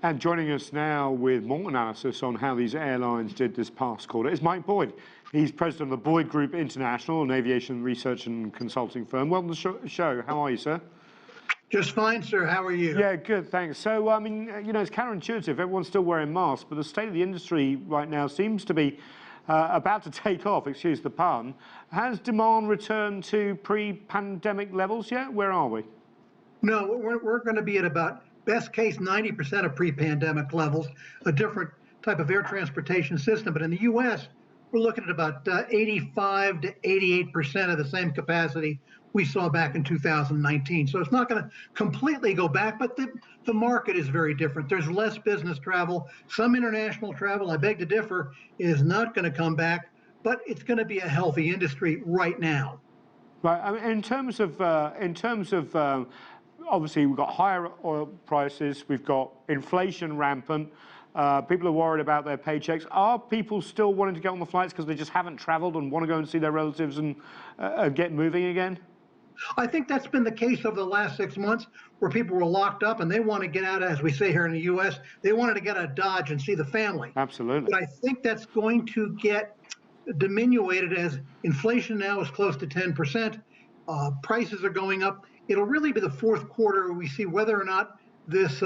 And joining us now with more analysis on how these airlines did this past quarter is Mike Boyd. He's president of the Boyd Group International, an aviation research and consulting firm. Welcome to the show. How are you, sir? Just fine, sir. How are you? Yeah, good, thanks. So, I mean, it's counterintuitive. Everyone's still wearing masks, but the state of the industry right now seems to be about to take off, excuse the pun. Has demand returned to pre-pandemic levels yet? Where are we? No, we're going to be at about, best case, 90% of pre-pandemic levels, a different type of air transportation system. But in the U.S., we're looking at about 85 to 88% of the same capacity we saw back in 2019. So it's not going to completely go back, but the market is very different. There's less business travel. Some international travel, I beg to differ, is not going to come back, but it's going to be a healthy industry right now. Right. I mean, in terms of obviously, we've got higher oil prices, we've got inflation rampant, people are worried about their paychecks. Are people still wanting to get on the flights because they just haven't traveled and want to go and see their relatives and get moving again? I think that's been the case over the last 6 months, where people were locked up and they want to get out, as we say here in the U.S., they wanted to get out of Dodge and see the family. Absolutely. But I think that's going to get diminuted as inflation now is close to 10%. Prices are going up. It'll really be the fourth quarter where we see whether or not this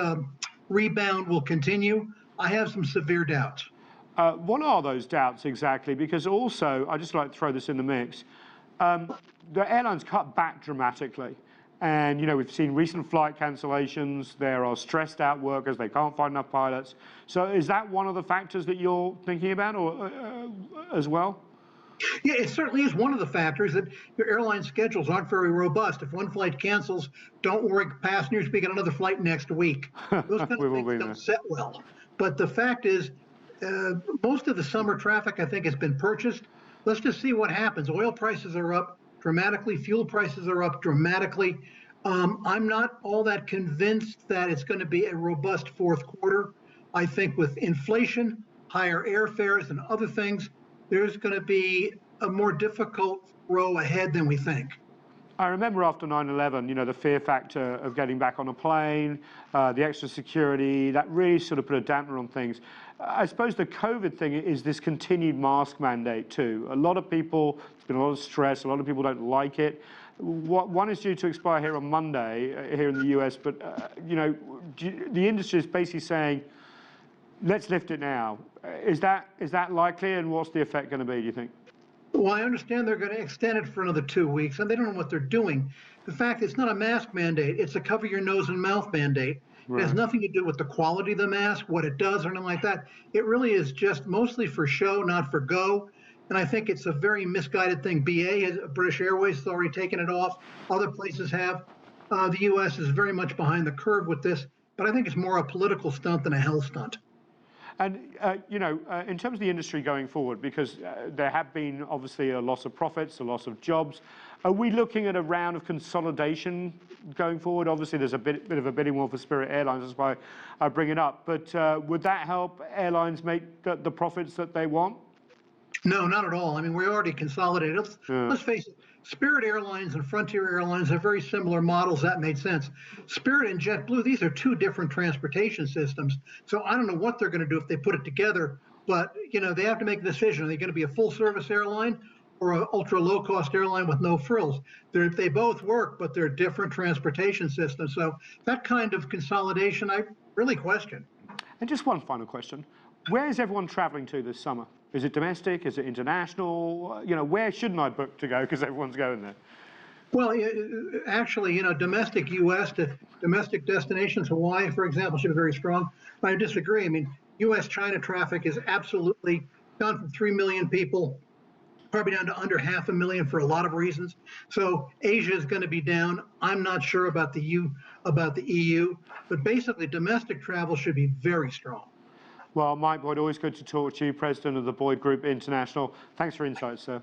rebound will continue. I have some severe doubts. What are those doubts exactly? Because also, I just like to throw this in the mix. The airlines cut back dramatically. And, we've seen recent flight cancellations. There are stressed out workers. They can't find enough pilots. So is that one of the factors that you're thinking about or as well? Yeah, it certainly is one of the factors that your airline schedules aren't very robust. If one flight cancels, don't worry, passengers, we get another flight next week. Those kind of things don't set well. But the fact is, most of the summer traffic, I think, has been purchased. Let's just see what happens. Oil prices are up dramatically. Fuel prices are up dramatically. I'm not all that convinced that it's going to be a robust fourth quarter. I think with inflation, higher airfares, and other things, there's going to be a more difficult row ahead than we think. I remember after 9/11, the fear factor of getting back on a plane, the extra security, that really sort of put a dampener on things. I suppose the COVID thing is this continued mask mandate too. A lot of people, there's been a lot of stress, a lot of people don't like it. One is due to expire here on Monday here in the US, but, the industry is basically saying, let's lift it now. Is that likely, and what's the effect going to be, do you think? Well, I understand they're going to extend it for another 2 weeks, and they don't know what they're doing. The fact it's not a mask mandate, it's a cover your nose and mouth mandate. Right. It has nothing to do with the quality of the mask, what it does, or anything like that. It really is just mostly for show, not for go. And I think it's a very misguided thing. British Airways, has already taken it off. Other places have. The U.S. is very much behind the curve with this, but I think it's more a political stunt than a health stunt. And, in terms of the industry going forward, because there have been obviously a loss of profits, a loss of jobs, are we looking at a round of consolidation going forward? Obviously, there's a bit of a bidding war for Spirit Airlines, that's why I bring it up. But would that help airlines make the profits that they want? No, not at all. I mean, we're already consolidated. Let's face it, Spirit Airlines and Frontier Airlines have very similar models. That made sense. Spirit and JetBlue, these are two different transportation systems. So I don't know what they're going to do if they put it together, but, they have to make a decision. Are they going to be a full-service airline or an ultra-low-cost airline with no frills? They both work, but they're different transportation systems. So that kind of consolidation, I really question. And just one final question. Where is everyone traveling to this summer? Is it domestic? Is it international? Where shouldn't I book to go because everyone's going there? Well, actually, domestic U.S. to domestic destinations, Hawaii, for example, should be very strong. But I disagree. I mean, U.S.-China traffic is absolutely gone from 3 million people, probably down to under 500,000 for a lot of reasons. So Asia is going to be down. I'm not sure about the EU, but basically domestic travel should be very strong. Well, Mike Boyd, always good to talk to you, president of the Boyd Group International. Thanks for your insights, sir.